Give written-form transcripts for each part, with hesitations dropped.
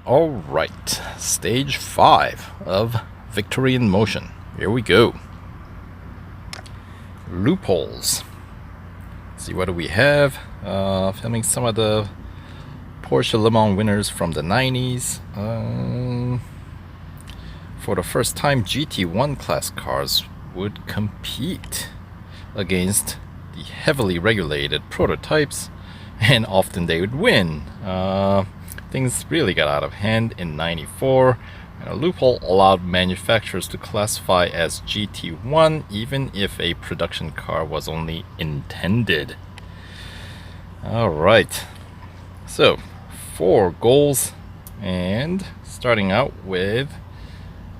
All right, stage 5 of Victory in Motion. Here we go. Loopholes. Let's see, what do we have? Filming some of the Porsche Le Mans winners from the 90s. For the first time, GT1 class cars would compete against the heavily regulated prototypes, and often they would win. Things really got out of hand in '94, and a loophole allowed manufacturers to classify as GT1 even if a production car was only intended. Alright, so 4 goals, and starting out with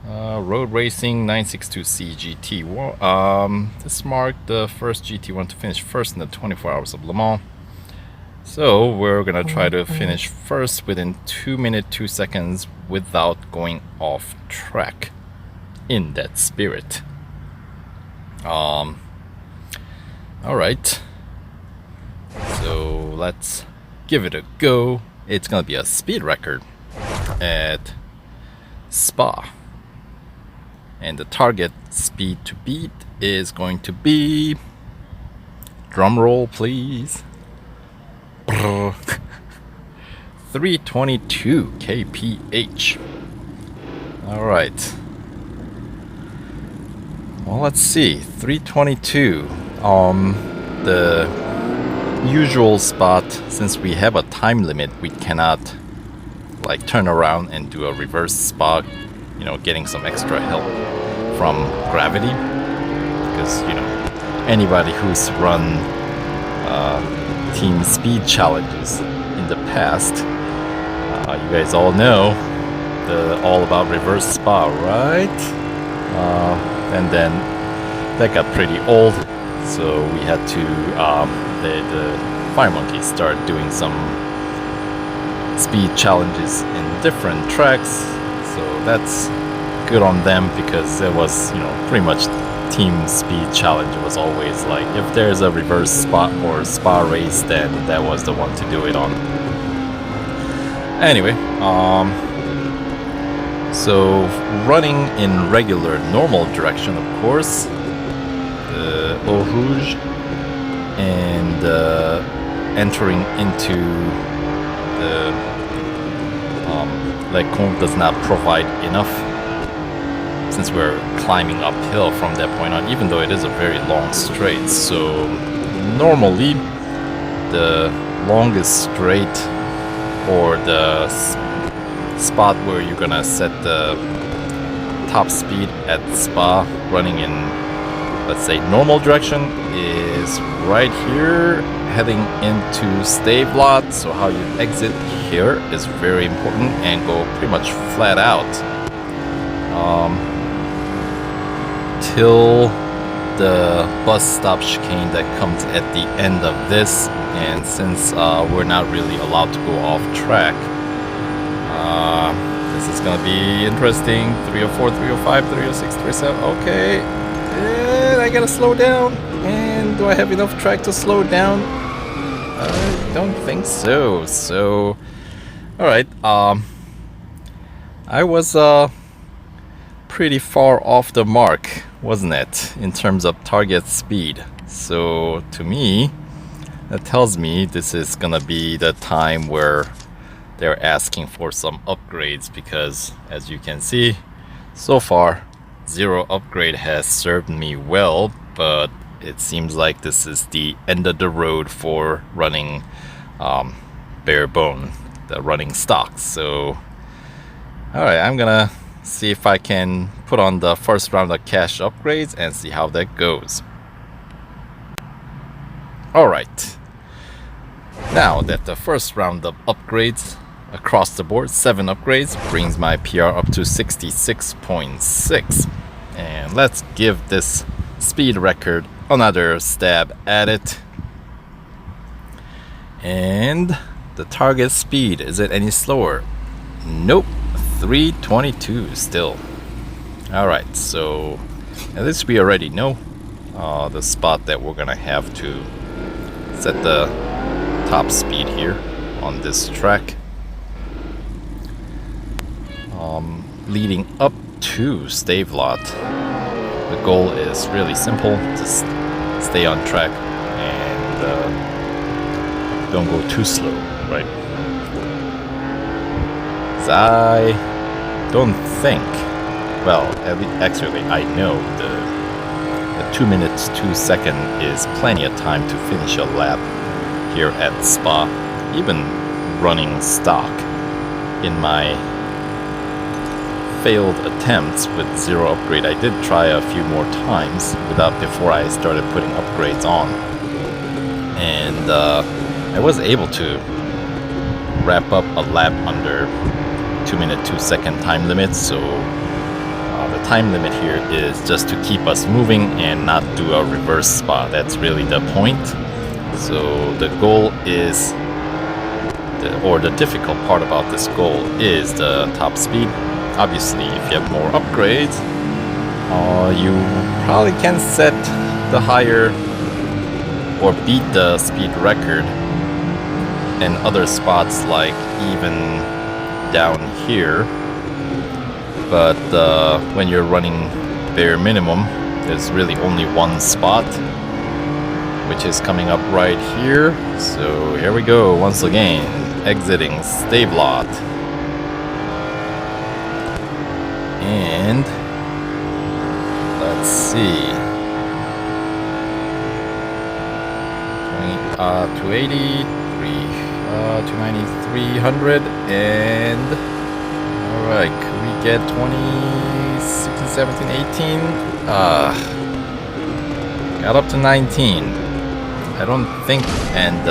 Road Racing 962C GT1. This marked the first GT1 to finish first in the 24 Hours of Le Mans. So we're gonna try to finish first within 2 minutes 2 seconds without going off track, in that spirit. All right, so let's give it a go. It's gonna be a speed record at Spa, and the target speed to beat is going to be, drum roll please, 322 kph. All right. Well, let's see. 322. The usual spot, since we have a time limit, we cannot like turn around and do a reverse spot, getting some extra help from gravity, because anybody who's run team speed challenges in the past, you guys all know all about reverse spa, right? And then that got pretty old, so we had to the Fire Monkeys start doing some speed challenges in different tracks. So that's good on them, because it was pretty much team speed challenge. It was always like, if there's a reverse spot or spa race, then that was the one to do it on. Anyway, so running in regular normal direction, of course, the Eau Rouge, and entering into the Lecomte does not provide enough, since we're climbing uphill from that point on, even though it is a very long straight. So normally the longest straight, or the spot where you're gonna set the top speed at Spa running in, let's say, normal direction, is right here heading into Stavelot. So how you exit here is very important, and go pretty much flat out till the bus stop chicane that comes at the end of this. And since we're not really allowed to go off track, this is gonna be interesting. 304, 305, 306, 307. Okay, and I gotta slow down. And do I have enough track to slow down? I don't think so. So, all right. I was pretty far off the mark, wasn't it, in terms of target speed? So to me, that tells me this is gonna be the time where they're asking for some upgrades, because as you can see, so far 0 upgrade has served me well, but it seems like this is the end of the road for running bare bone, the running stock. So alright, I'm gonna see if I can put on the first round of cash upgrades and see how that goes. Alright, now that the first round of upgrades across the board, 7 upgrades, brings my PR up to 66.6. And let's give this speed record another stab at it. And the target speed, is it any slower? Nope, 322 still. Alright, so at least we already know the spot that we're gonna have to set the top speed here on this track. leading up to Stavelot. The goal is really simple: just stay on track and don't go too slow, right? 'Cause I don't think, well, actually I know the 2 minutes 2 seconds is plenty of time to finish a lap here at Spa, even running stock. In my failed attempts with zero upgrade, I did try a few more times before I started putting upgrades on, and I was able to wrap up a lap under 2 minute 2 second time limit. So the time limit here is just to keep us moving and not do a reverse Spa. That's really the point. So the goal is, the difficult part about this goal is the top speed. Obviously, if you have more upgrades, you probably can set the higher or beat the speed record in other spots, like even down here. But when you're running bare minimum, there's really only one spot, which is coming up right here. So here we go once again, exiting Stavelot. And let's see, 280, 290, 300, and alright, could we get 20, 16, 17, 18? Got up to 19. I don't think, and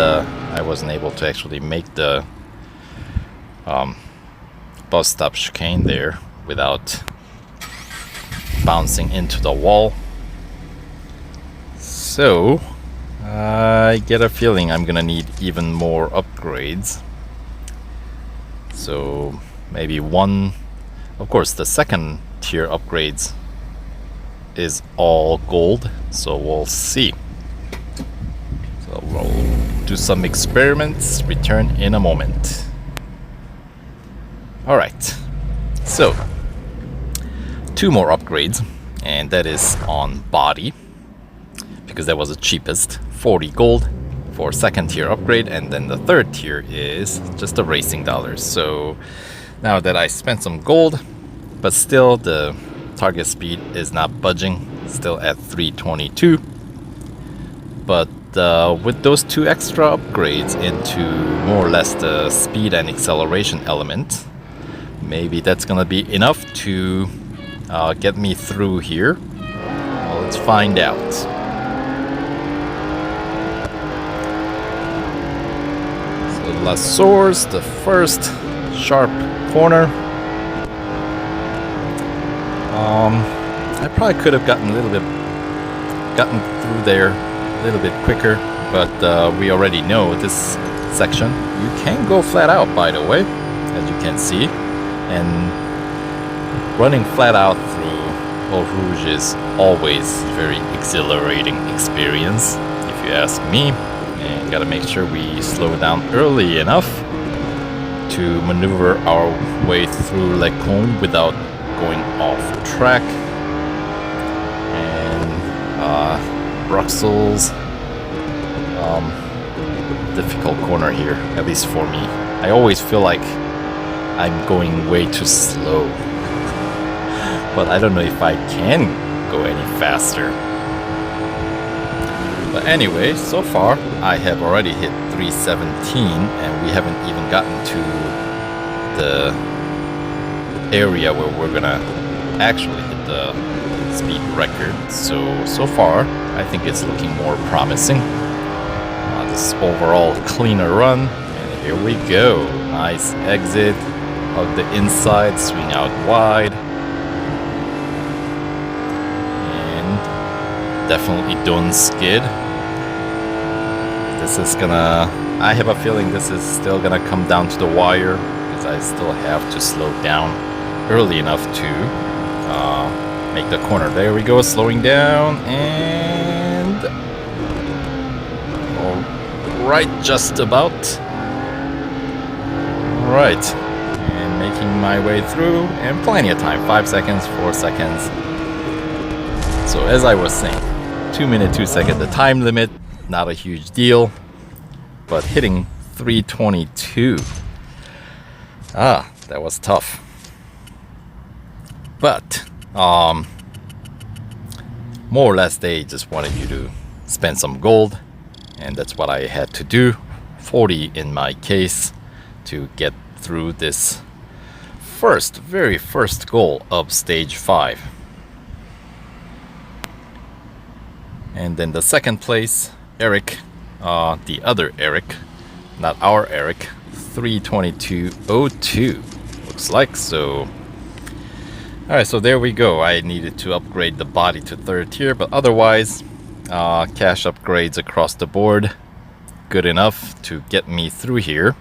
I wasn't able to actually make the bus stop chicane there without bouncing into the wall. So I get a feeling I'm gonna need even more upgrades. So maybe one, of course the second tier upgrades is all gold, so we'll see. So we'll do some experiments, return in a moment. Alright, so 2 more upgrades, and that is on body, because that was the cheapest, 40 gold for second tier upgrade, and then the third tier is just the racing dollars. So now that I spent some gold, but still the target speed is not budging, still at 322. But with those 2 extra upgrades into more or less the speed and acceleration element, maybe that's gonna be enough to get me through here. Well, let's find out. So La Source, the first sharp corner. I probably could have gotten through there a little bit quicker, but we already know this section you can go flat out, by the way, as you can see. And running flat out through Eau Rouge is always a very exhilarating experience, if you ask me. And gotta make sure we slow down early enough to maneuver our way through Lecombe without going off track. And Bruxelles, difficult corner here, at least for me. I always feel like I'm going way too slow, but I don't know if I can go any faster. But anyway, so far I have already hit 317, and we haven't even gotten to the area where we're gonna actually hit the speed record. So far I think it's looking more promising. This overall cleaner run, and here we go. Nice exit. Hug the inside, swing out wide, and definitely don't skid. This is gonna, I have a feeling this is still gonna come down to the wire, because I still have to slow down early enough to make the corner. There we go, slowing down, and all right, just about. All right. making my way through, and plenty of time, 5 seconds, 4 seconds. So as I was saying, 2 minute 2 second the time limit, not a huge deal, but hitting 322, that was tough. But more or less they just wanted you to spend some gold, and that's what I had to do, 40 in my case, to get through this very first goal of stage 5. And then the second place, Eric, the other Eric, not our Eric, 322.02 looks like. So alright, so there we go. I needed to upgrade the body to 3rd tier, but otherwise cash upgrades across the board, good enough to get me through here.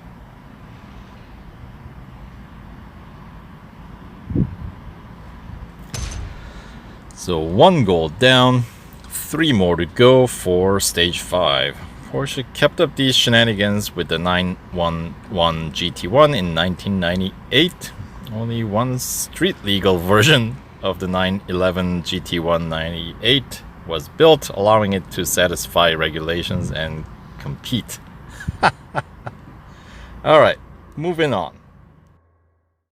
So 1 goal down, 3 more to go for stage 5. Porsche kept up these shenanigans with the 911 GT1 in 1998. Only one street legal version of the 911 GT1 98 was built, allowing it to satisfy regulations and compete. Alright, moving on.